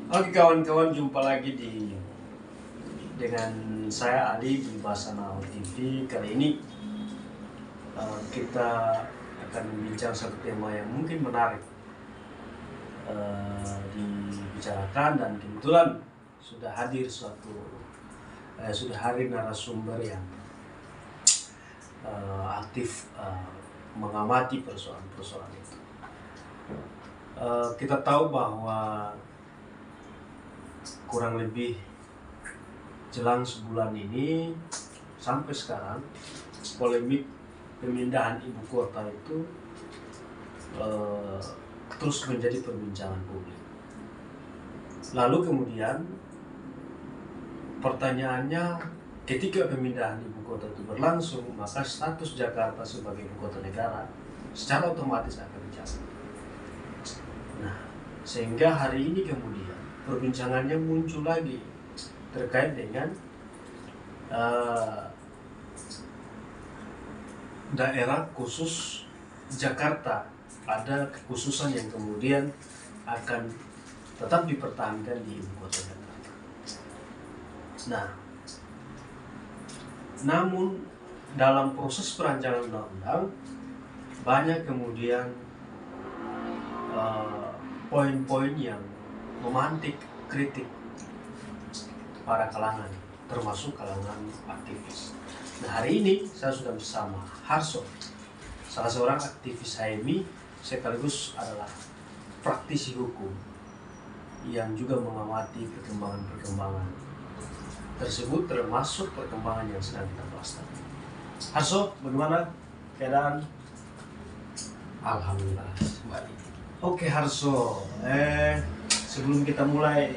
Oke kawan-kawan, jumpa lagi dengan saya Ali di Basanao TV. Kali ini kita akan membincang satu tema yang mungkin menarik dibicarakan, dan kebetulan sudah hadir narasumber yang aktif mengamati persoalan-persoalan itu. Kita tahu bahwa kurang lebih jelang sebulan ini sampai sekarang polemik pemindahan ibu kota itu terus menjadi perbincangan publik. Lalu kemudian pertanyaannya, ketika pemindahan ibu kota itu berlangsung, maka status Jakarta sebagai ibu kota negara secara otomatis akan dicabut. Nah, sehingga hari ini kemudian perbincangannya muncul lagi terkait dengan daerah khusus Jakarta. Ada kekhususan yang kemudian akan tetap dipertahankan di ibu kota Jakarta. Nah, namun dalam proses perancangan undang-undang banyak kemudian poin-poin yang memantik kritik para kalangan, termasuk kalangan aktivis. Nah, hari ini saya sudah bersama Harso, salah seorang aktivis HMI sekaligus adalah praktisi hukum yang juga mengamati perkembangan tersebut, termasuk perkembangan yang sedang kita bahas tadi. Harso, bagaimana keadaan? Alhamdulillah baik. Oke Harso, sebelum kita mulai,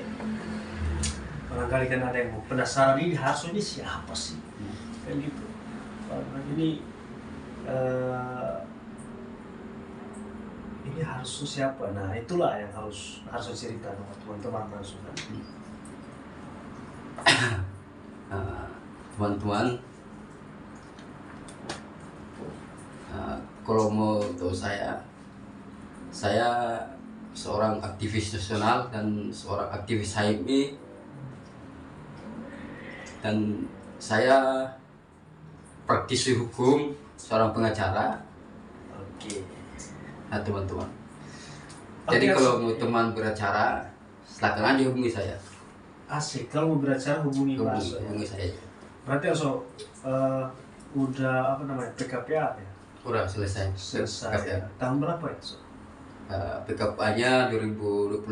barangkali kan ada yang mau penasaran, ini Harso ini siapa sih? Kan gitu. Ini Harso siapa? Nah, itulah yang harus cerita sama teman-teman langsung kan. Teman-teman, kalau mau tahu saya seorang aktivis nasional dan seorang aktivis HMI, dan saya praktisi hukum, seorang pengacara. Oke. Nah teman-teman, jadi kalau mau teman beracara, silakan aja hubungi saya. Asik, kalau mau beracara hubungi saya. Berarti Harso udah PKPA ya? Udah selesai. Ya. Tahun berapa ya? PKPA-nya 2021.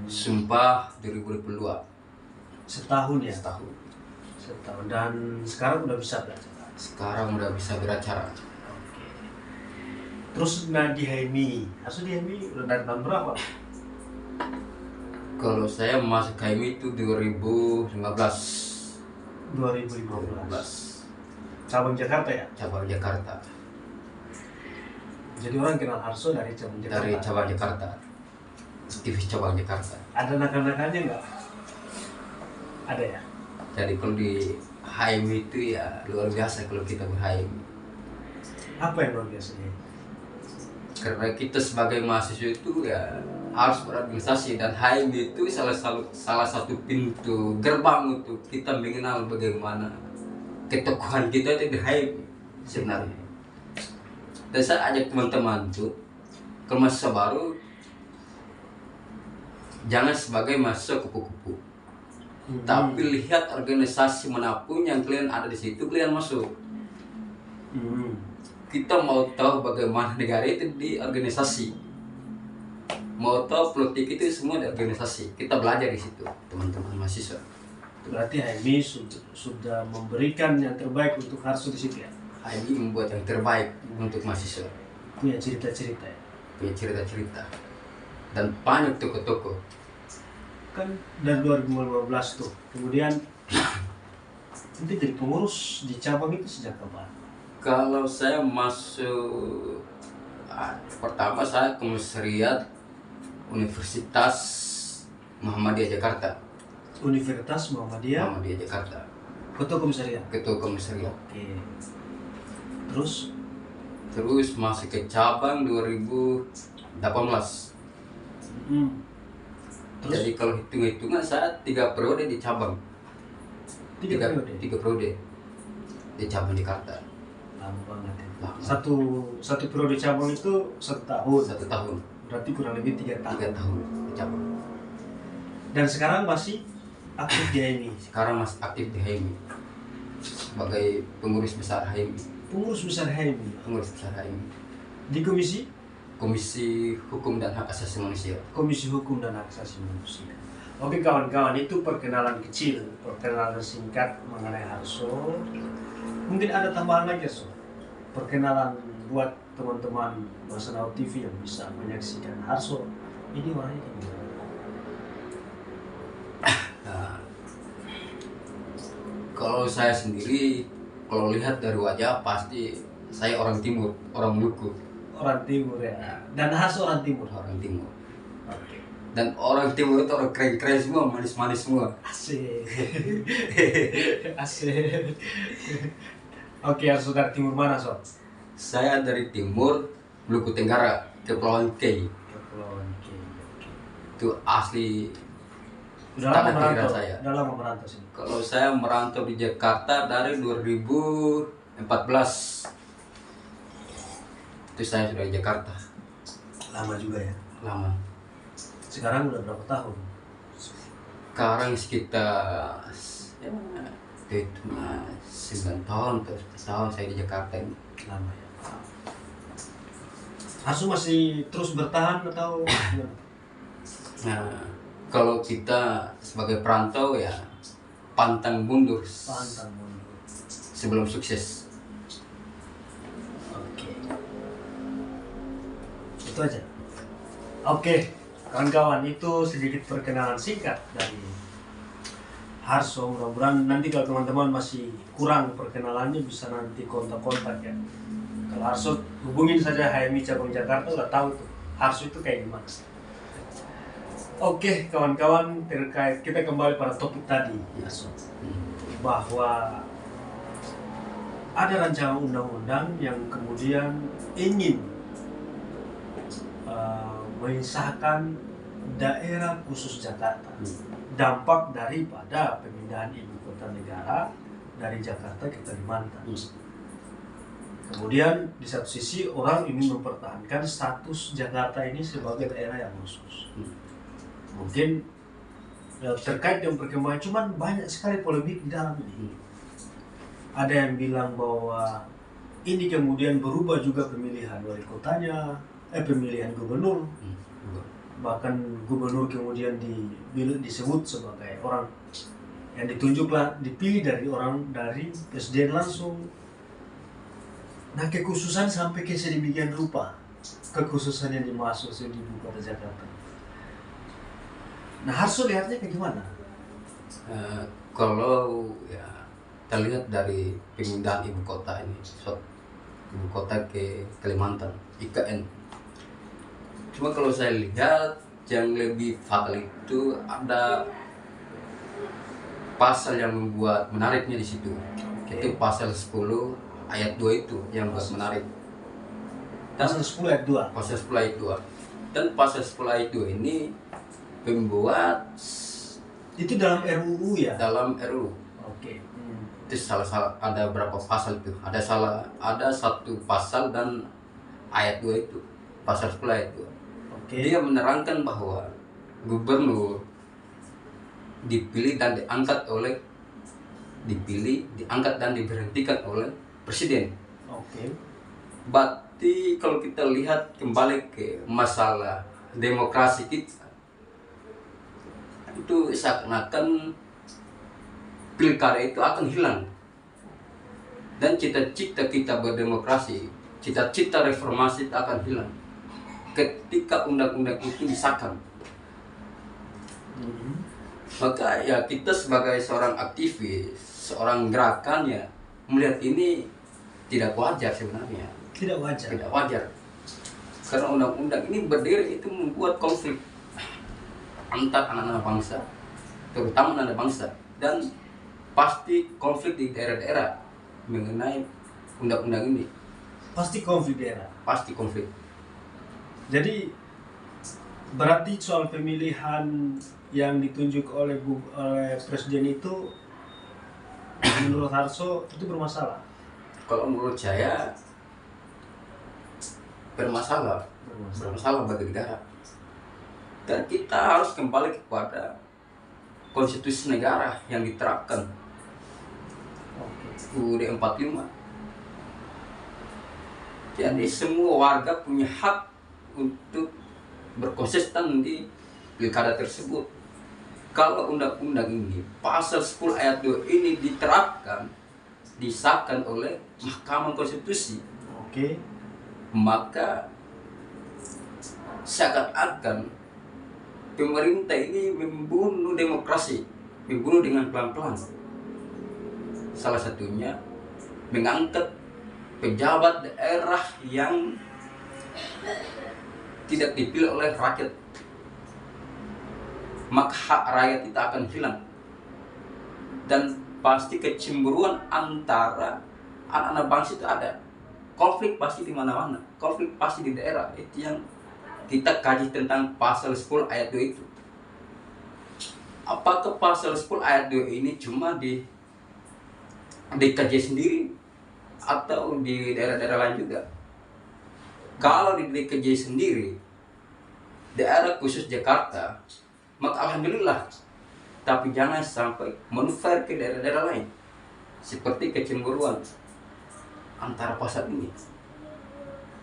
Sumpah 2022. Setahun ya? Setahun. Dan sekarang udah bisa beracara? Sekarang udah bisa beracara. Oke. Terus di HMI, Harso di HMI udah dari tahun berapa? Kalau saya masuk HMI itu 2015. 2015. Cabang Jakarta ya? Cabang Jakarta. Jadi orang kenal Harso dari cabang Jakarta? Dari cabang Jakarta. Aktivis cabang Jakarta. Ada nakal-nakalnya nggak? Ada ya? Jadi kalau di HMI itu ya luar biasa kalau kita ber-HMI. Apa yang luar biasanya? Karena kita sebagai mahasiswa itu ya harus berorganisasi, dan HMI itu salah satu pintu gerbang untuk kita mengenal bagaimana ketokohan kita itu di HMI sebenarnya. Dan saya ajak teman-teman tuh, kalau mahasiswa baru jangan sebagai mahasiswa kupu-kupu, tapi lihat organisasi manapun yang kalian ada di situ, kalian masuk. Kita mau tahu bagaimana negara itu di organisasi, mau tahu politik itu semua di organisasi. Kita belajar di situ, teman-teman mahasiswa. Berarti HMI sudah memberikan yang terbaik untuk Harso di situ ya? HMI membuat yang terbaik untuk mahasiswa. Punya cerita-cerita ya? Punya cerita-cerita. Dan banyak toko-toko. Kan dari 2015 tuh, kemudian nanti jadi pengurus di cabang itu sejak kapan? Kalau saya masuk, pertama saya komisariat Universitas Muhammadiyah Jakarta. Universitas Muhammadiyah Jakarta. Ketua Komisariat? Ketua Komisariat. Oke. Terus masuk ke cabang 2018. Terus? Jadi kalau hitung-hitungan saya 3 periode di cabang. 3 periode. 3 periode di cabang di Jakarta. Lama banget ya. Lama. Satu periode cabang itu 1 tahun. 1 tahun. Berarti kurang lebih 3 tahun. 3 tahun di cabang. Dan sekarang masih aktif di HMI. Sekarang masih aktif di HMI sebagai pengurus besar HMI. Pengurus besar HMI. Pengurus besar HMI. Di Komisi Hukum dan Hak Asasi Manusia. Komisi Hukum dan Hak Asasi Manusia. Oke kawan-kawan, itu perkenalan kecil, perkenalan singkat mengenai Harso. Mungkin ada tambahan lagi, So. Perkenalan buat teman-teman Masanao TV yang bisa menyaksikan Harso. Ini orangnya kayak gimana? Nah, kalau saya sendiri, kalau lihat dari wajah pasti saya orang Timur, orang Maluku. Orang Timur ya. Dan Harso orang Timur. Orang Timur. Oke. Dan orang Timur itu orang keren-keren semua, manis-manis semua. Asik. Asik. Oke, Harso dari Timur mana, So? Saya dari Timur, Maluku Tenggara, Kepulauan Kei. Kepulauan Kei. Itu asli. Udah lama tanah kelahiran merantau. saya. Udah lama merantau sini. Kalau saya merantau di Jakarta dari 2014. Itu saya sudah di Jakarta. Lama juga ya. Lama. Sekarang udah berapa tahun? Sekarang sekitar ya, itu 9 tahun atau 10 tahun saya di Jakarta ini. Lama ya. Harso masih terus bertahan atau gimana? Nah, kalau kita sebagai perantau ya pantang mundur Pantang mundur. sebelum sukses. Oke. Itu aja. Oke, kawan-kawan, itu sedikit perkenalan singkat dari Harso. Mudah-mudahan nanti kalau teman-teman masih kurang perkenalannya bisa nanti kontak-kontak ya. Kalau Harso hubungin saja HMI cabang Jakarta, udah tahu tuh Harso itu kayak gimana. Oke, kawan-kawan, terkait kita kembali pada topik tadi, Harso, bahwa ada rancangan undang-undang yang kemudian ingin mengisahkan daerah khusus Jakarta. Dampak daripada pemindahan ibu kota negara dari Jakarta ke Kalimantan. Kemudian di satu sisi orang ingin mempertahankan status Jakarta ini sebagai daerah yang khusus. Mungkin terkait dengan perkembangan, cuman banyak sekali polemik di dalam ini. Ada yang bilang bahwa ini kemudian berubah juga pemilihan wali kotanya, pemilihan gubernur. Bahkan gubernur kemudian disebut sebagai orang yang ditunjuklah, dipilih dari orang dari presiden langsung. Nah, kekhususan sampai ke sedemikian rupa, kekhususan yang dimaksud di ibu kota Jakarta. Nah, Harso lihatnya kayak gimana? Kalau ya kita lihat dari pemindahan ibu kota ini, ibu kota ke Kalimantan, IKN. Cuma kalau saya lihat yang lebih fatal itu ada pasal yang membuat menariknya di situ. Itu pasal 10 ayat 2 itu yang buat menarik. Pasal 10 ayat 2. Pasal 10 ayat 2. Dan pasal 10 ayat 2 ini membuat itu dalam RUU ya? Dalam RUU. Oke. Itu salah ada berapa pasal itu? Ada satu pasal dan ayat 2 itu. Pasal 10 ayat 2. Dia menerangkan bahwa gubernur dipilih dan diangkat dan diberhentikan oleh presiden. Oke. Berarti kalau kita lihat kembali ke masalah demokrasi kita, itu seakan-akan pilkada itu akan hilang. Dan cita-cita kita berdemokrasi, cita-cita reformasi itu akan hilang ketika undang-undang itu disahkan. Maka ya kita sebagai seorang aktivis, seorang gerakan ya melihat ini tidak wajar sebenarnya. Tidak wajar. Tidak wajar. Karena undang-undang ini berdiri itu membuat konflik antar anak-anak bangsa, terutama anak bangsa, dan pasti konflik di daerah-daerah mengenai undang-undang ini. Pasti konflik daerah. Pasti konflik. Jadi Berarti soal pemilihan yang ditunjuk oleh presiden itu menurut Harso itu bermasalah. Kalau menurut saya bermasalah bagi negara. Dan kita harus kembali kepada konstitusi negara yang diterapkan UUD 45. Jadi semua warga punya hak untuk berkonsisten di pilkada tersebut. Kalau undang-undang ini pasal 10 ayat 2 ini diterapkan, disahkan oleh Mahkamah Konstitusi, maka seakan-akan pemerintah ini membunuh demokrasi, membunuh dengan pelan-pelan. Salah satunya mengangkat pejabat daerah yang tidak dipilih oleh rakyat, maka hak rakyat itu akan hilang. Dan pasti kecemburuan antara anak-anak bangsa itu ada. Konflik pasti di mana-mana, konflik pasti di daerah. Itu yang kita kaji tentang pasal 10 ayat 2 itu. Apakah pasal 10 ayat 2 ini cuma dikaji sendiri atau di daerah-daerah lain juga? Kalau di DKJ sendiri, daerah khusus Jakarta, maka alhamdulillah. Tapi jangan sampai manuver ke daerah-daerah lain, seperti kecemburuan antara pasal ini.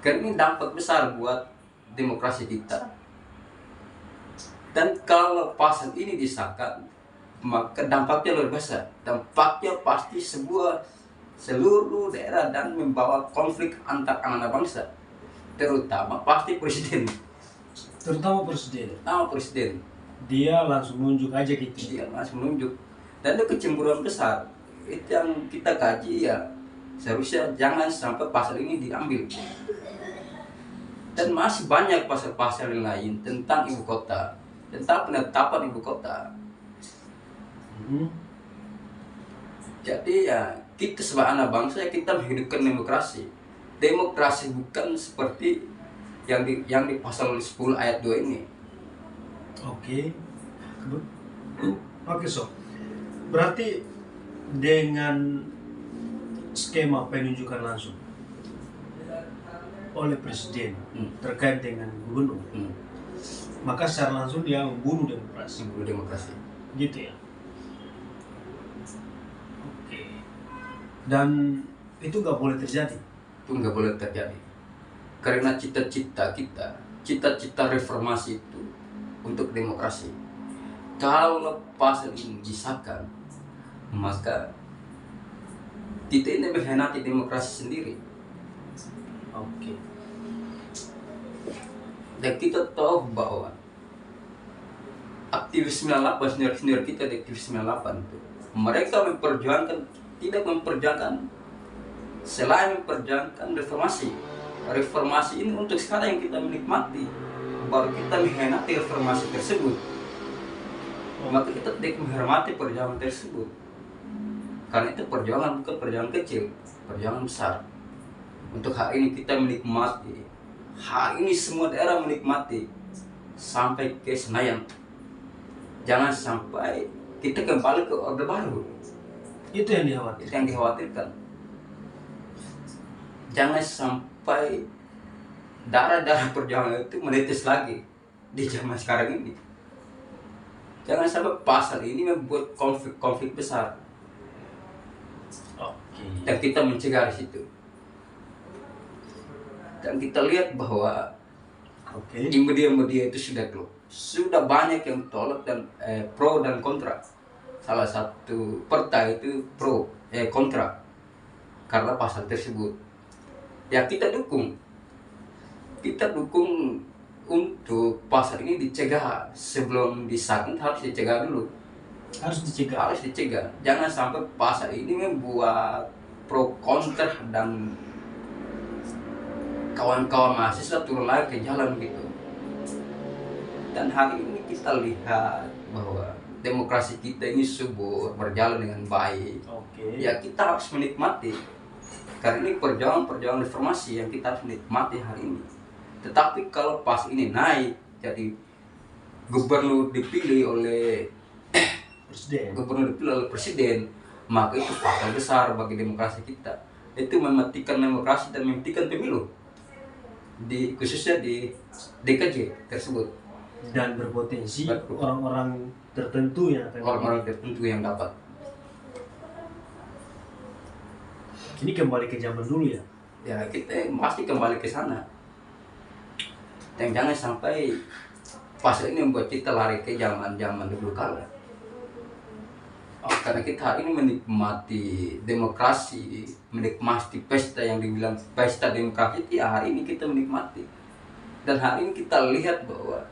Karena ini dampak besar buat demokrasi kita. Dan kalau pasal ini disahkan, maka dampaknya luar biasa. Dampaknya pasti seluruh daerah dan membawa konflik antar anak bangsa. Terutama pasti presiden. Terutama presiden. Dia langsung nunjuk aja gitu. Dia langsung nunjuk. Dan itu kecemburuan besar. Itu yang kita kaji ya. Seharusnya jangan sampai pasal ini diambil. Dan masih banyak pasal-pasal yang lain tentang ibu kota, tentang penetapan ibu kota. Jadi ya kita sebagai anak bangsa ya kita menghidupkan demokrasi. Demokrasi bukan seperti yang di pasal 10 ayat 2 ini. Oke, so berarti dengan skema penunjukan langsung oleh presiden terkait dengan gubernur, maka secara langsung dia membunuh demokrasi. Gitu ya. Oke. Dan itu nggak boleh terjadi. Karena cita-cita reformasi itu untuk demokrasi. Kalau pasal ini disahkan, maka kita ini mengkhianati demokrasi sendiri. Oke. Dan kita tahu bahwa aktivis 98, senior kita di aktivis 98 itu, mereka tidak memperjuangkan selain memperjuangkan reformasi. Reformasi ini untuk sekarang yang kita menikmati, baru kita mengkhianati reformasi tersebut. Maka kita tidak menghormati perjuangan tersebut. Karena itu perjuangan bukan perjuangan kecil, perjuangan besar. Untuk hari ini kita menikmati, hari ini semua daerah menikmati sampai ke Senayan. Jangan sampai kita kembali ke Orde Baru. Itu yang dikhawatirkan. Jangan sampai darah-darah perjuangan itu menetes lagi di zaman sekarang ini. Jangan sampai pasal ini membuat konflik besar. Oke. Dan kita mencegah di situ. Dan kita lihat bahwa di media-media itu sudah banyak yang tolak dan pro dan kontra. Salah satu partai itu kontra karena pasal tersebut. Ya kita dukung untuk pasal ini dicegah. Sebelum disahkan harus dicegah dulu. Harus dicegah. Jangan sampai pasal ini membuat pro kontra dan kawan-kawan mahasiswa turun lagi ke jalan gitu. Dan hari ini kita lihat bahwa demokrasi kita ini subur, berjalan dengan baik. Ya kita harus menikmati. Karena ini perjuangan reformasi yang kita harus nikmati hari ini. Tetapi kalau pas ini naik jadi gubernur dipilih oleh presiden. maka itu faktor besar bagi demokrasi kita. Itu mematikan demokrasi dan mematikan pemilu khususnya di DKJ tersebut, Dan berpotensi orang-orang tertentu yang akan orang-orang tertentu yang dapat. Ini kembali ke zaman dulu ya. Ya kita pasti kembali ke sana. Dan jangan sampai pasal ini membuat kita lari ke zaman-zaman dulu kala. Karena kita hari ini menikmati demokrasi, menikmati pesta yang dibilang pesta demokrasi, ya hari ini kita menikmati. Dan hari ini kita lihat bahwa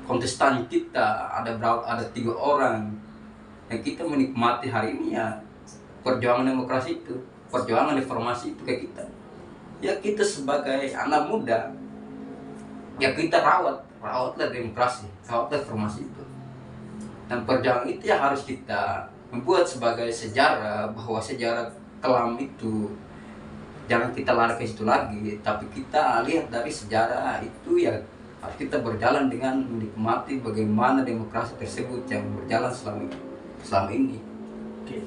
kontestan kita ada 3 orang yang kita menikmati hari ini, ya perjuangan demokrasi itu, perjuangan reformasi itu kayak kita. Ya kita sebagai anak muda, ya kita rawatlah demokrasi, rawatlah reformasi itu. Dan perjuangan itu ya harus kita membuat sebagai sejarah, bahwa sejarah kelam itu jangan kita lari ke situ lagi, tapi kita lihat dari sejarah itu ya harus kita berjalan dengan menikmati bagaimana demokrasi tersebut yang berjalan selama ini. Oke.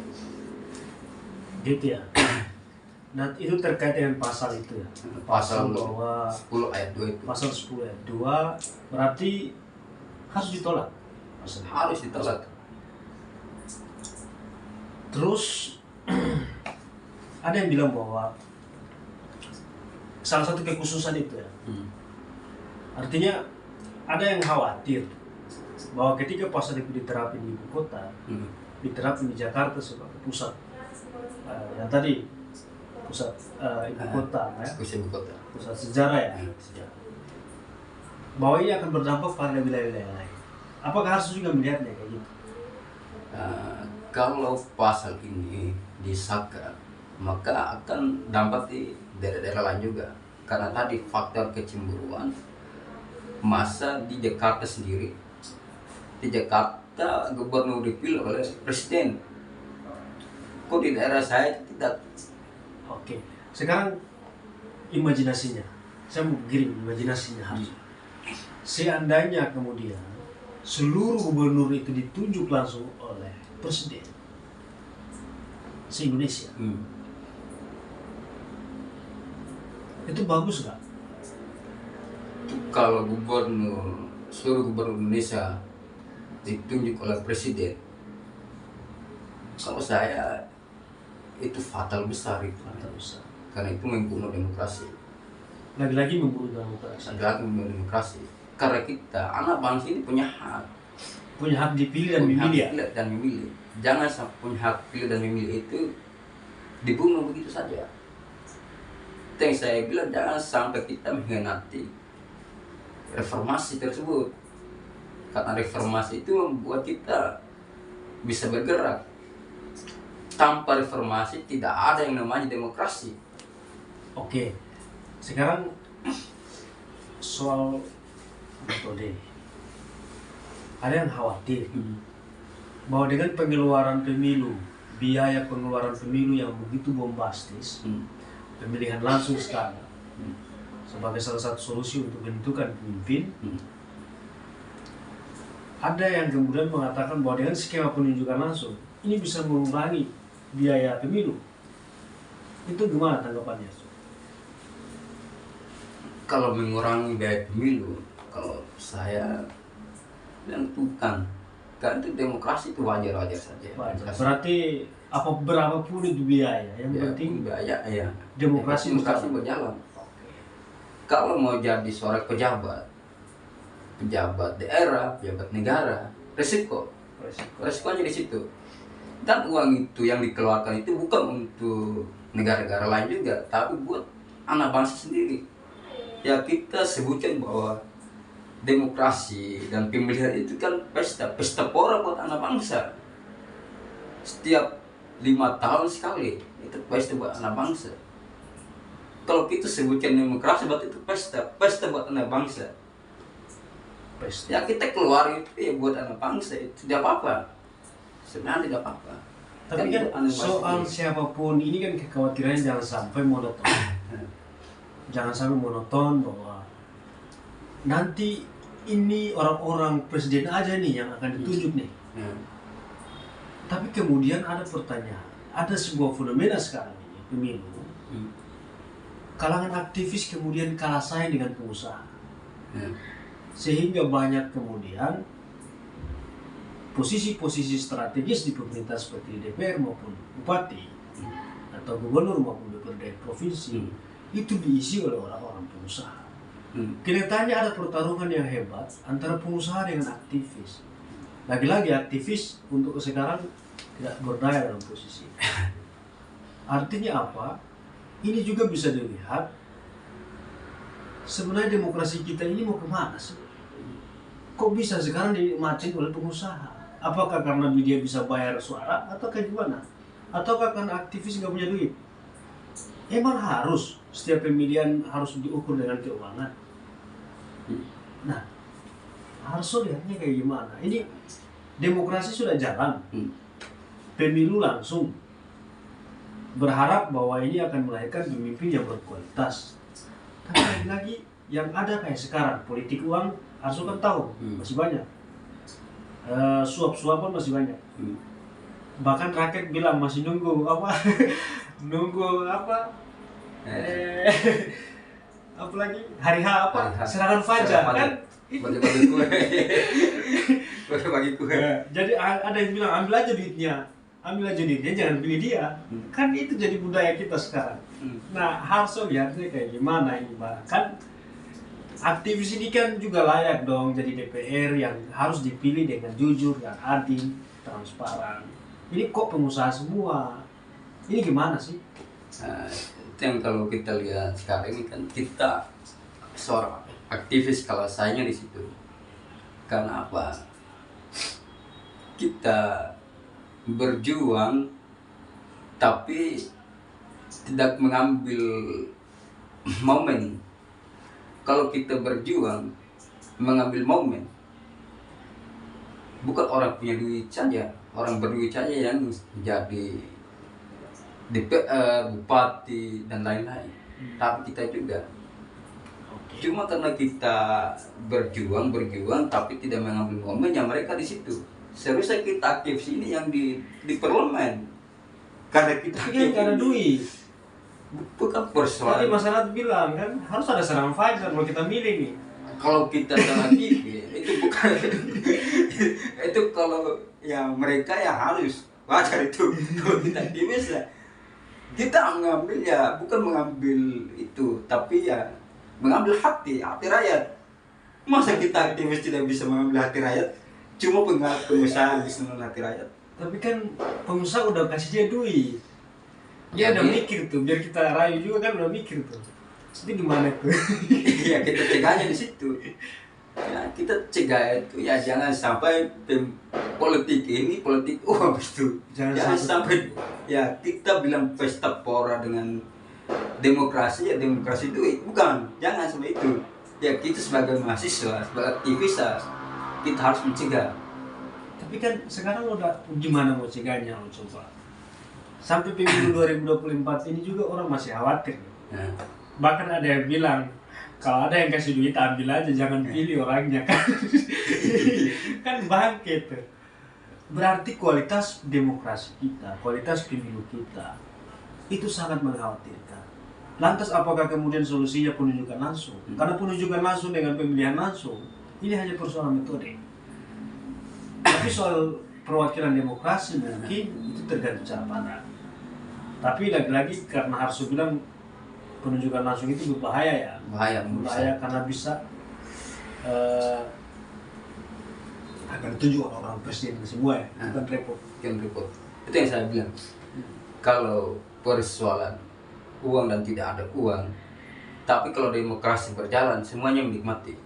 Gitu ya. Nah, itu terkait dengan pasal itu ya. Pasal bahwa 10 ayat 2 itu. Pasal 10 ayat 2 berarti harus ditolak. Harus ditolak. Terus ada yang bilang bahwa salah satu kekhususan itu ya. Artinya ada yang khawatir bahwa ketika pasal itu diterapin di ibu kota, diterapin di Jakarta sebagai pusat, yang tadi pusat ibu kota, ya, pusat sejarah ya, sejarah. Bahwa ini akan berdampak pada wilayah-wilayah lain. Apakah harus juga melihatnya kayak gitu? Kalau pasal ini disahkan, maka akan dampak di daerah-daerah lain juga. Karena tadi faktor kecemburuan, masa di Jakarta sendiri, di Jakarta gubernur dipilih oleh presiden. Kok di daerah saya tidak? Oke, sekarang imajinasinya, saya mau giring imajinasinya harus. Seandainya kemudian seluruh gubernur itu ditunjuk langsung oleh presiden se-Indonesia, itu bagus nggak? Kalau seluruh gubernur Indonesia ditunjuk oleh presiden, kalau saya itu fatal besar itu. Fatal besar. Karena itu membunuh demokrasi. Lagi-lagi membunuh demokrasi. Lagi-lagi membunuh demokrasi. Karena kita anak bangsa ini punya hak dipilih dan memilih. Jangan sampai punya hak pilih dan memilih itu dibunuh begitu saja. Itu yang saya bilang, jangan sampai kita mengkhianati reformasi tersebut. Karena reformasi itu membuat kita bisa bergerak. Tanpa reformasi tidak ada yang namanya demokrasi. Oke, sekarang soal metode. Ada yang khawatir bahwa dengan pengeluaran pemilu, biaya pengeluaran pemilu yang begitu bombastis, pemilihan langsung sekarang sebagai salah satu solusi untuk menentukan pemimpin, ada yang kemudian mengatakan bahwa dengan skema penunjukan langsung ini bisa mengurangi biaya pemilu. Itu gimana tanggapannya? Kalau mengurangi biaya pemilu, kalau saya tentukan, karena itu demokrasi itu wajar-wajar saja. Berarti berapapun itu biaya, yang penting biaya ya. Demokrasi berjalan. Kalau mau jadi seorang pejabat daerah, pejabat negara, resikonya di situ. Dan uang itu yang dikeluarkan itu bukan untuk negara-negara lain juga, tapi buat anak bangsa sendiri. Ya kita sebutkan bahwa demokrasi dan pemilihan itu kan pesta pora buat anak bangsa. Setiap 5 tahun sekali itu pesta buat anak bangsa. Kalau kita sebutkan demokrasi, berarti itu pesta buat anak bangsa. Ya kita keluar itu ya buat anak bangsa, itu tidak apa-apa. Sebenarnya tidak apa-apa. Tapi kan soal siapapun ini kan kekhawatirannya jangan sampai monoton. Jangan sampai monoton bahwa nanti ini orang-orang presiden aja nih yang akan ditunjuk nih. Tapi kemudian ada pertanyaan, ada sebuah fenomena sekarang ini pemilu. Kalangan aktivis kemudian kalah saing dengan pengusaha, sehingga banyak kemudian posisi-posisi strategis di pemerintah seperti DPR maupun bupati atau gubernur maupun DPRD provinsi itu diisi oleh orang-orang pengusaha. Kelihatannya ada pertarungan yang hebat antara pengusaha dengan aktivis. Lagi-lagi aktivis untuk sekarang tidak berdaya dalam posisi. Artinya apa? Ini juga bisa dilihat sebenarnya demokrasi kita ini mau kemana sih? Kok bisa sekarang dinikmatin oleh pengusaha? Apakah karena dia bisa bayar suara atau gimana? Ataukah karena aktivis nggak punya duit? Emang harus setiap pemilihan harus diukur dengan keuangan? Nah, harus lihatnya kayak gimana? Ini demokrasi sudah jalan, pemilu langsung. Berharap bahwa ini akan melahirkan pemimpin yang berkualitas. Tapi lagi-lagi yang ada kayak sekarang, politik uang, harus kan tahu masih banyak. Suap-suapan masih banyak. Bahkan rakyat bilang masih nunggu apa? Nunggu apa? Apalagi hari H apa? Serangan fajar kan? Bagi-bagi kue. Bagi-bagi kue. Jadi ada yang bilang ambil aja duitnya, jangan pilih dia. Kan itu jadi budaya kita sekarang. Nah, harus lihatnya kayak gimana ini, Mbak. Kan aktivis ini kan juga layak dong jadi DPR yang harus dipilih dengan jujur dan adil, transparan. Ini kok pengusaha semua? Ini gimana sih? Nah, itu yang kalau kita lihat sekarang ini kan kita seorang aktivis kalah saingnya di situ. Karena apa? Kita berjuang tapi tidak mengambil momen. Kalau kita berjuang mengambil momen, bukan orang punya duit saja, orang berduit saja yang jadi DPR, bupati dan lain-lain. Tapi kita juga. Cuma karena kita berjuang tapi tidak mengambil momen, yang mereka di situ. Seharusnya kita aktif sini yang di parlemen. Karena kita tapi kan ada duit. Bukan persoalan. Tadi masyarakat bilang kan harus ada serangan fajar kalau kita milih nih. Kalau kita sangat aktif itu bukan itu kalau ya mereka ya harus wajar itu. Kalau kita aktivis ya kita mengambil ya bukan mengambil itu tapi ya mengambil hati rakyat. Masa kita aktivis tidak bisa mengambil hati rakyat? Cuma pengusaha bisa mengambil hati rakyat. Tapi kan pengusaha udah kasih dia duit. Dia udah mikir tuh, biar kita rayu juga kan udah mikir tuh. Jadi gimana tuh? Iya, kita cegahnya di situ. Ya, kita cegah itu ya jangan sampai politik ini politik uang itu. Jangan sampai ya kita bilang pesta pora dengan demokrasi ya demokrasi duit. Bukan, jangan sampai itu. Ya kita sebagai mahasiswa, sebagai aktivis kita harus mencegah. Tapi kan sekarang udah gimana mau cegahnya lo coba? Sampai pemilu 2024 ini juga orang masih khawatir. Bahkan ada yang bilang kalau ada yang kasih duit ambil aja, jangan pilih orangnya kan. Kan bangkit. Berarti kualitas demokrasi kita, kualitas pemilu kita itu sangat mengkhawatirkan. Lantas apakah kemudian solusinya penunjukan langsung? Karena penunjukan langsung dengan pemilihan langsung ini hanya persoalan metode. Tapi soal perwakilan demokrasi mungkin itu tergantung cara pandang. Tapi lagi-lagi karena harus bilang penunjukan langsung itu berbahaya ya. Berbahaya karena bisa akan ditunjuk orang presiden semua ya, bukan repot. Itu yang saya bilang. Kalau persoalan uang dan tidak ada uang, tapi kalau demokrasi berjalan semuanya menikmati.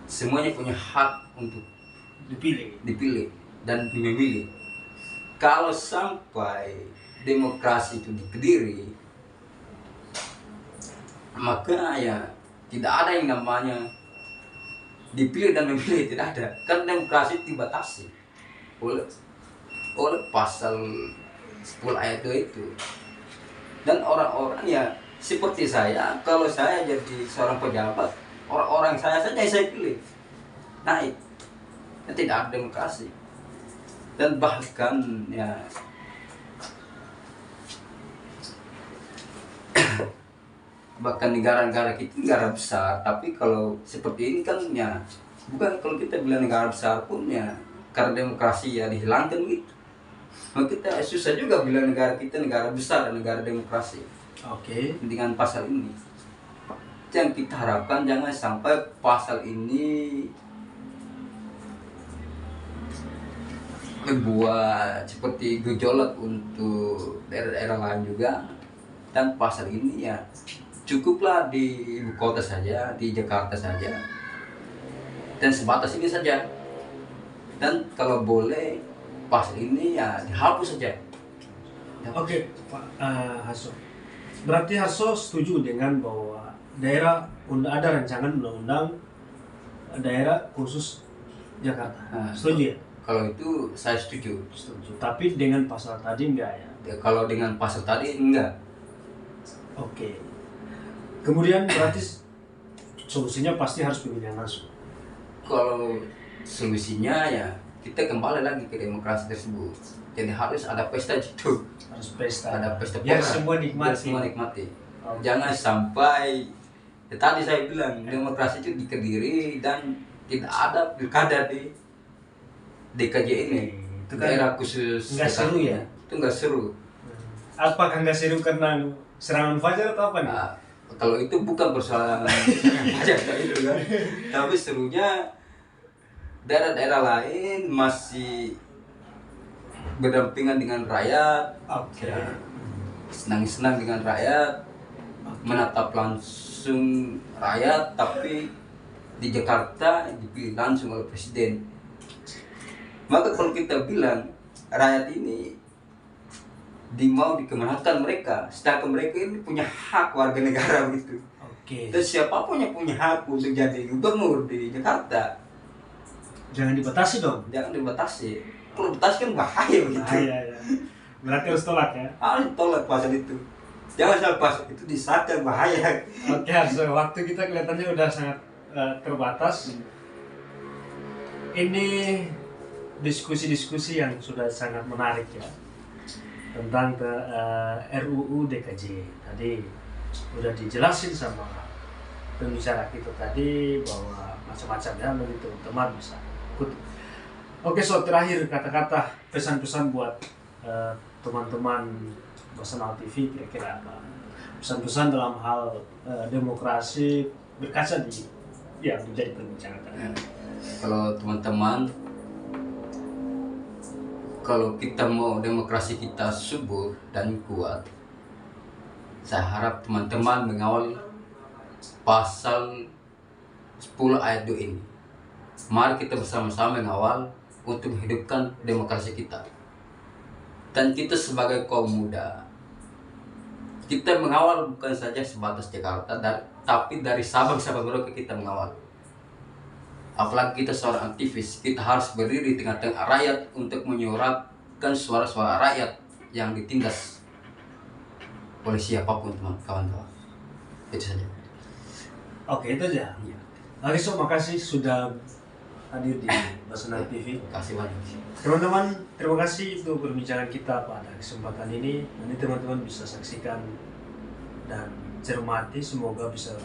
Semuanya punya hak untuk dipilih dan memilih. Kalau sampai demokrasi itu dikediri, maka ya tidak ada yang namanya dipilih dan memilih, tidak ada. Kan demokrasi dibatasi oleh pasal 10 ayat 2 itu. Dan orang-orang ya seperti saya, kalau saya jadi seorang pejabat, orang-orang saya saja yang saya pilih. naik. Dan tidak ada demokrasi. Dan bahkan ya bahkan negara-negara kita negara besar, tapi kalau seperti ini kan ya bukan, kalau kita bilang negara besar pun ya karena demokrasi ya dihilangkan gitu. Maka kita susah juga bilang negara kita negara besar dan negara demokrasi. Oke. Dengan pasal ini, yang kita harapkan jangan sampai pasal ini membuat seperti gejolak untuk daerah-daerah lain juga. Dan pasal ini ya cukuplah di ibu kota saja, di Jakarta saja, dan sebatas ini saja. Dan kalau boleh pasal ini ya dihapus saja. Oke, Pak Hasso. Berarti Hasso setuju dengan bahwa ada rancangan undang-undang daerah khusus Jakarta. Nah, Setuju ya? Kalau itu saya setuju. Setuju. Tapi dengan pasal tadi enggak ya? Ya, kalau dengan pasal tadi enggak. Oke. Kemudian berarti solusinya pasti harus pemilihan langsung. Kalau solusinya ya kita kembali lagi ke demokrasi tersebut. Jadi harus ada pesta gitu. Harus pesta. Ada pesta Biar pora. semua nikmati. Biar semua nikmati. Oh. Jangan sampai ya, tadi saya bilang demokrasi itu di Kediri dan tidak ada pilkada di DKJ ini. Itu kan daerah khusus nggak seru ya? Itu nggak seru. Apakah nggak seru karena serangan fajar atau apa nih? Nah, kalau itu bukan persoalan pajak itu kan, tapi serunya daerah-daerah lain masih berdampingan dengan rakyat, Oke. senang-senang dengan rakyat, menatap langsung rakyat, tapi di Jakarta dipilih langsung oleh presiden. Maka kalau kita bilang rakyat ini mau dikemenangkan mereka, sedangkan mereka ini punya hak warga negara gitu. Oke. Dan siapapun yang punya hak untuk jadi gubernur di Jakarta, Jangan dibatasi dong. jangan dibatasi. Kalau dibatasi kan bahaya begitu. Iya, iya. Berarti harus tolak ya. Harus tolak pasal itu. Jangan sampai pasal itu disahkan, bahaya. Oke, so, waktu kita kelihatannya udah sangat terbatas. Ini diskusi-diskusi yang sudah sangat menarik ya tentang RUU DKJ. Tadi udah dijelasin sama pembicara kita tadi bahwa macam-macam ya, nanti teman-teman bisa ikut. Oke, so terakhir kata-kata pesan-pesan buat teman-teman Basenal TV, kira-kira apa? Pesan-pesan dalam hal demokrasi berkaca di yang menjadi perbincangan tadi. Kalau teman-teman, kalau kita mau demokrasi kita subur dan kuat, saya harap teman-teman mengawal pasal 10 ayat 2 ini. Mari kita bersama-sama mengawal untuk menghidupkan demokrasi kita. Dan kita sebagai kaum muda, kita mengawal bukan saja sebatas Jakarta, tapi dari Sabang sampai Merauke kita mengawal. Apalagi kita seorang aktivis, kita harus berdiri di tengah-tengah rakyat untuk menyuarakan suara-suara rakyat yang ditindas oleh siapapun, kawan-kawan. Itu saja. Oke, itu aja. Ya. Oke, so makasih sudah hadir di Basenal TV. Terima kasih banyak. Teman-teman, terima kasih untuk perbincangan kita pada kesempatan ini. Nanti teman-teman bisa saksikan dan cermati, semoga bisa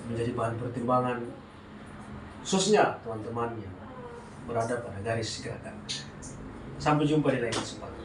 menjadi bahan pertimbangan khususnya teman-teman yang berada pada garis gerakan. Sampai jumpa di lain kesempatan.